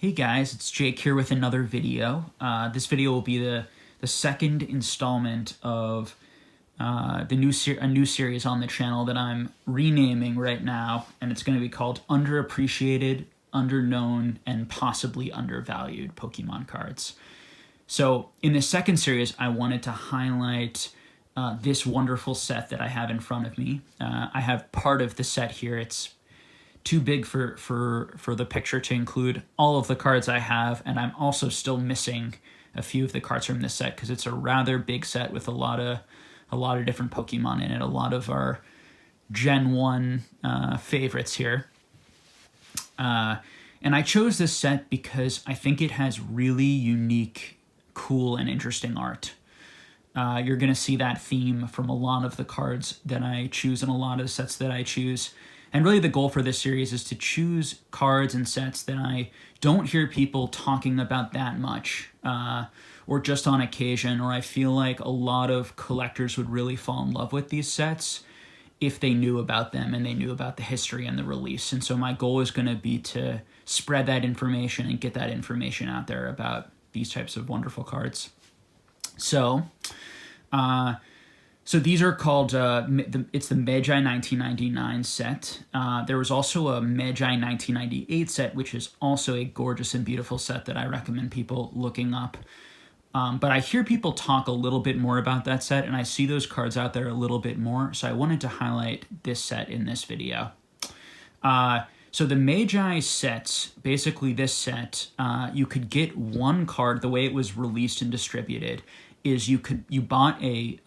Hey guys, it's Jake here with another video. This video will be the second installment of a new series on the channel that I'm renaming right now, and it's going to be called Underappreciated, Underknown, and Possibly Undervalued Pokemon Cards. So in the second series, I wanted to highlight this wonderful set that I have in front of me. I have part of the set here. It's too big for the picture to include all of the cards I have, and I'm also still missing a few of the cards from this set because it's a rather big set with a lot of different Pokemon in it, a lot of our Gen 1 favorites here. And I chose this set because I think it has really unique, cool, and interesting art. You're going to see that theme from a lot of the cards that I choose and a lot of the sets that I choose. And really the goal for this series is to choose cards and sets that I don't hear people talking about that much, or just on occasion, or I feel like a lot of collectors would really fall in love with these sets if they knew about them and they knew about the history and the release. And so my goal is going to be to spread that information and get that information out there about these types of wonderful cards. So these are called, it's the Magi 1999 set. There was also a Magi 1998 set, which is also a gorgeous and beautiful set that I recommend people looking up. But I hear people talk a little bit more about that set, and I see those cards out there a little bit more, so I wanted to highlight this set in this video. So the Magi Sets, basically this set, you could get one card, the way it was released and distributed, is you bought a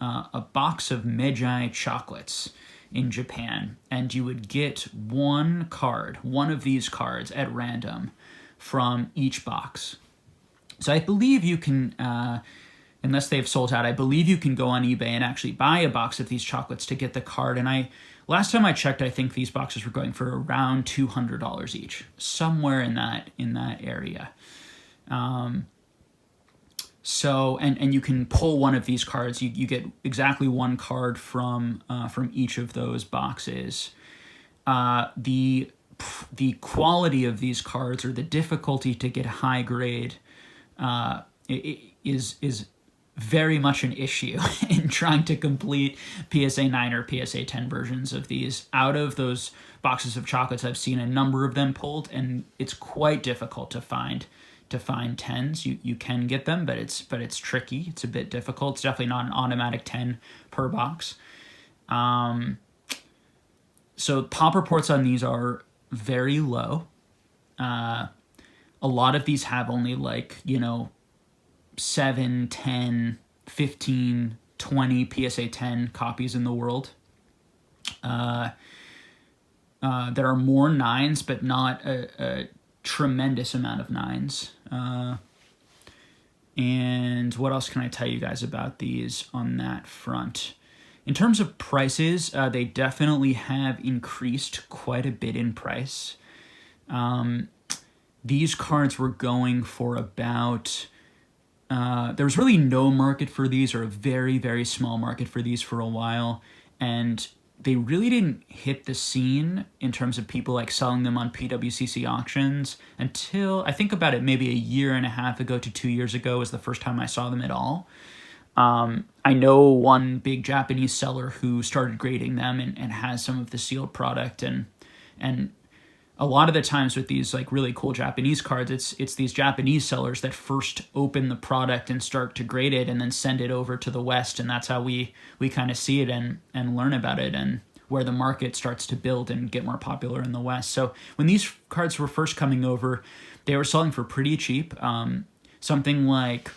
box of Magi chocolates in Japan, and you would get one of these cards at random from each box. So I believe you can, unless they've sold out, I believe you can go on eBay and actually buy a box of these chocolates to get the card. And last time I checked, I think these boxes were going for around $200 each, somewhere in that area. So, and you can pull one of these cards. You get exactly one card from each of those boxes. The quality of these cards, or the difficulty to get high grade, is very much an issue in trying to complete PSA 9 or PSA 10 versions of these. Out of those boxes of chocolates, I've seen a number of them pulled, and it's quite difficult to find 10s. You can get them, but it's tricky. It's a bit difficult. It's definitely not an automatic 10 per box. So pop reports on these are very low. A lot of these have only 7, 10, 15, 20 PSA 10 copies in the world. There are more 9s, but not a tremendous amount of 9s. And what else can I tell you guys about these on that front? In terms of prices, they definitely have increased quite a bit in price. These cards were going for about... there was really no market for these, or a very, very small market for these for a while, and they really didn't hit the scene in terms of people selling them on PWCC auctions until, I think about it, maybe a year and a half ago to 2 years ago was the first time I saw them at all. I know one big Japanese seller who started grading them and has some of the sealed product, and a lot of the times with these really cool Japanese cards, it's these Japanese sellers that first open the product and start to grade it and then send it over to the West, and that's how we kind of see it and learn about it, and where the market starts to build and get more popular in the West. So when these cards were first coming over, they were selling for pretty cheap. Something like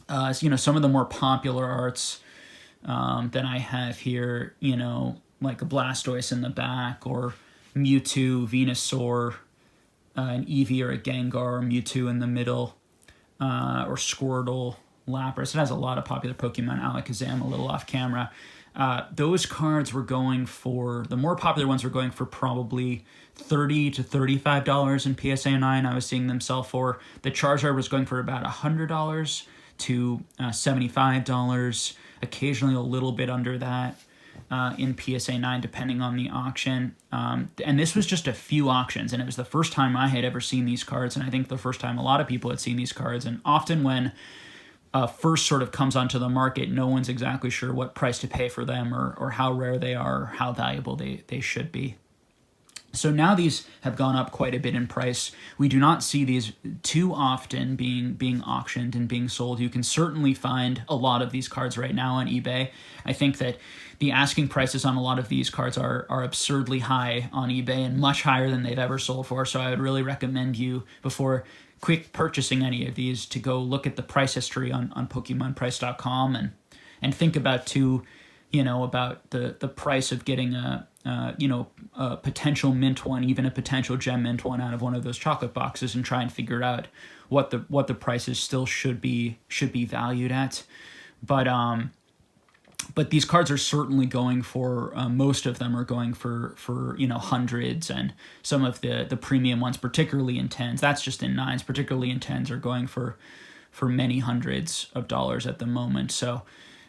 some of the more popular arts that I have here, like a Blastoise in the back, or Mewtwo, Venusaur, an Eevee or a Gengar, or Mewtwo in the middle, or Squirtle, Lapras. It has a lot of popular Pokemon, Alakazam a little off camera. Those cards were going for, the more popular ones were going for probably $30 to $35 in PSA 9. I was seeing them sell for. The Charizard was going for about $100 to $75, occasionally a little bit under that. in PSA 9, depending on the auction. And this was just a few auctions, and it was the first time I had ever seen these cards, and I think the first time a lot of people had seen these cards. And often when first sort of comes onto the market, no one's exactly sure what price to pay for them, or how rare they are, or how valuable they should be. So now these have gone up quite a bit in price. We do not see these too often being auctioned and being sold. You can certainly find a lot of these cards right now on eBay. I think that the asking prices on a lot of these cards are absurdly high on eBay, and much higher than they've ever sold for. So I would really recommend you, before quick purchasing any of these, to go look at the price history on PokemonPrice.com and think about about the price of getting a potential mint one, even a potential gem mint one, out of one of those chocolate boxes, and try and figure out what the prices still should be valued at. But these cards are certainly going for, most of them are going for hundreds, and some of the premium ones, particularly in tens, that's just in nines, particularly in tens, are going for many hundreds of dollars at the moment. So,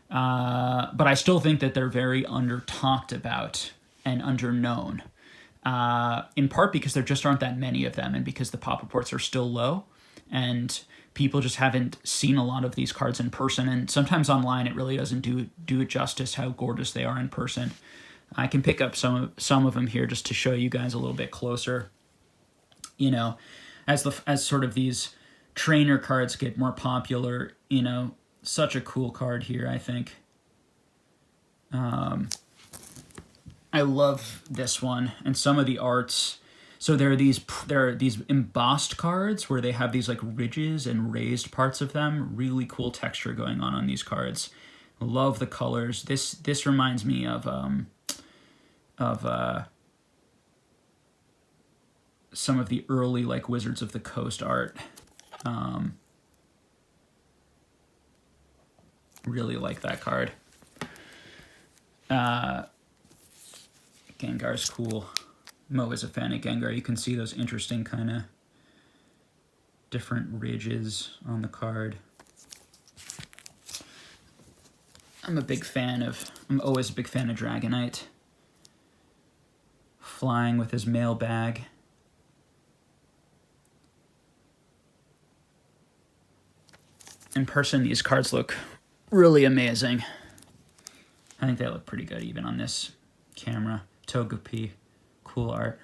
but I still think that they're very under talked about and under known, in part because there just aren't that many of them, and because the pop reports are still low, and people just haven't seen a lot of these cards in person. And sometimes online it really doesn't do it justice how gorgeous they are in person. I can pick up some of them here just to show you guys a little bit closer. As sort of these trainer cards get more popular, such a cool card here, I think. I love this one, and some of the arts. So there are these embossed cards where they have these like ridges and raised parts of them. Really cool texture going on these cards. Love the colors. This reminds me of some of the early like Wizards of the Coast art. Really like that card. Gengar's cool. Mo is a fan of Gengar. You can see those interesting kind of different ridges on the card. I'm always a big fan of Dragonite. Flying with his mailbag. In person, these cards look really amazing. I think they look pretty good even on this camera. Togepi, cool art.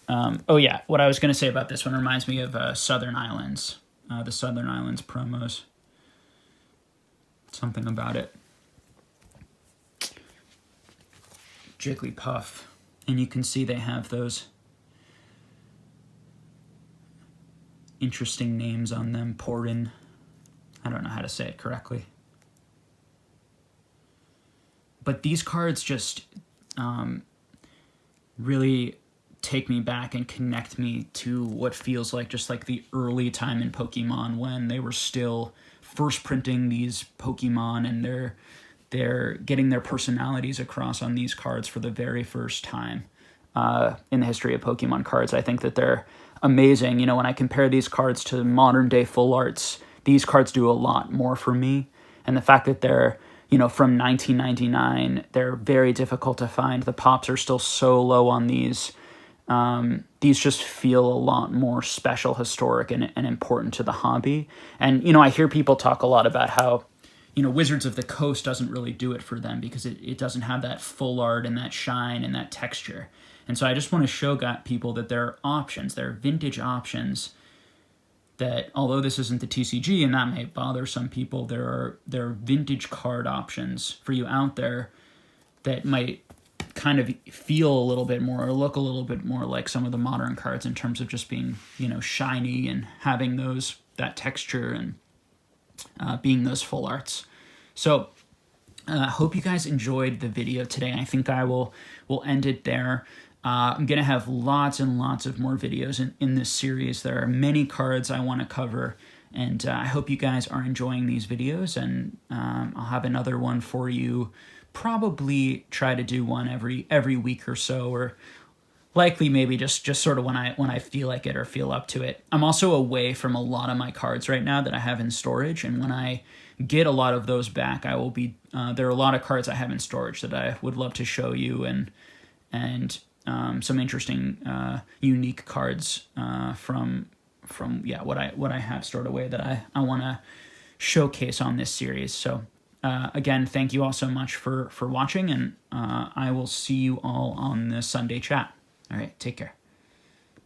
Oh yeah, what I was going to say about this one reminds me of Southern Islands, the Southern Islands promos. Something about it. Jigglypuff, and you can see they have those interesting names on them. Porin, I don't know how to say it correctly. But these cards just really take me back and connect me to what feels like just like the early time in Pokemon, when they were still first printing these Pokemon, and they're getting their personalities across on these cards for the very first time in the history of Pokemon cards. I think that they're amazing. When I compare these cards to modern day full arts, these cards do a lot more for me. And the fact that they're from 1999, they're very difficult to find. The pops are still so low on these. These just feel a lot more special, historic, and important to the hobby. And, I hear people talk a lot about how, Wizards of the Coast doesn't really do it for them because it doesn't have that full art and that shine and that texture. And so I just want to show people that there are options, there are vintage options, that although this isn't the TCG, and that may bother some people, there are vintage card options for you out there that might kind of feel a little bit more, or look a little bit more like some of the modern cards in terms of just being, shiny and having that texture and being those full arts. So I hope you guys enjoyed the video today. I think I will end it there. I'm going to have lots and lots of more videos in this series. There are many cards I want to cover, and I hope you guys are enjoying these videos, and I'll have another one for you. Probably try to do one every week or so, or likely maybe just sort of when I feel like it or feel up to it. I'm also away from a lot of my cards right now that I have in storage, and when I get a lot of those back, I will be there are a lot of cards I have in storage that I would love to show you, and some interesting unique cards from what I have stored away that I want to showcase on this series. So again, thank you all so much for watching, and I will see you all on the Sunday chat. All right, take care.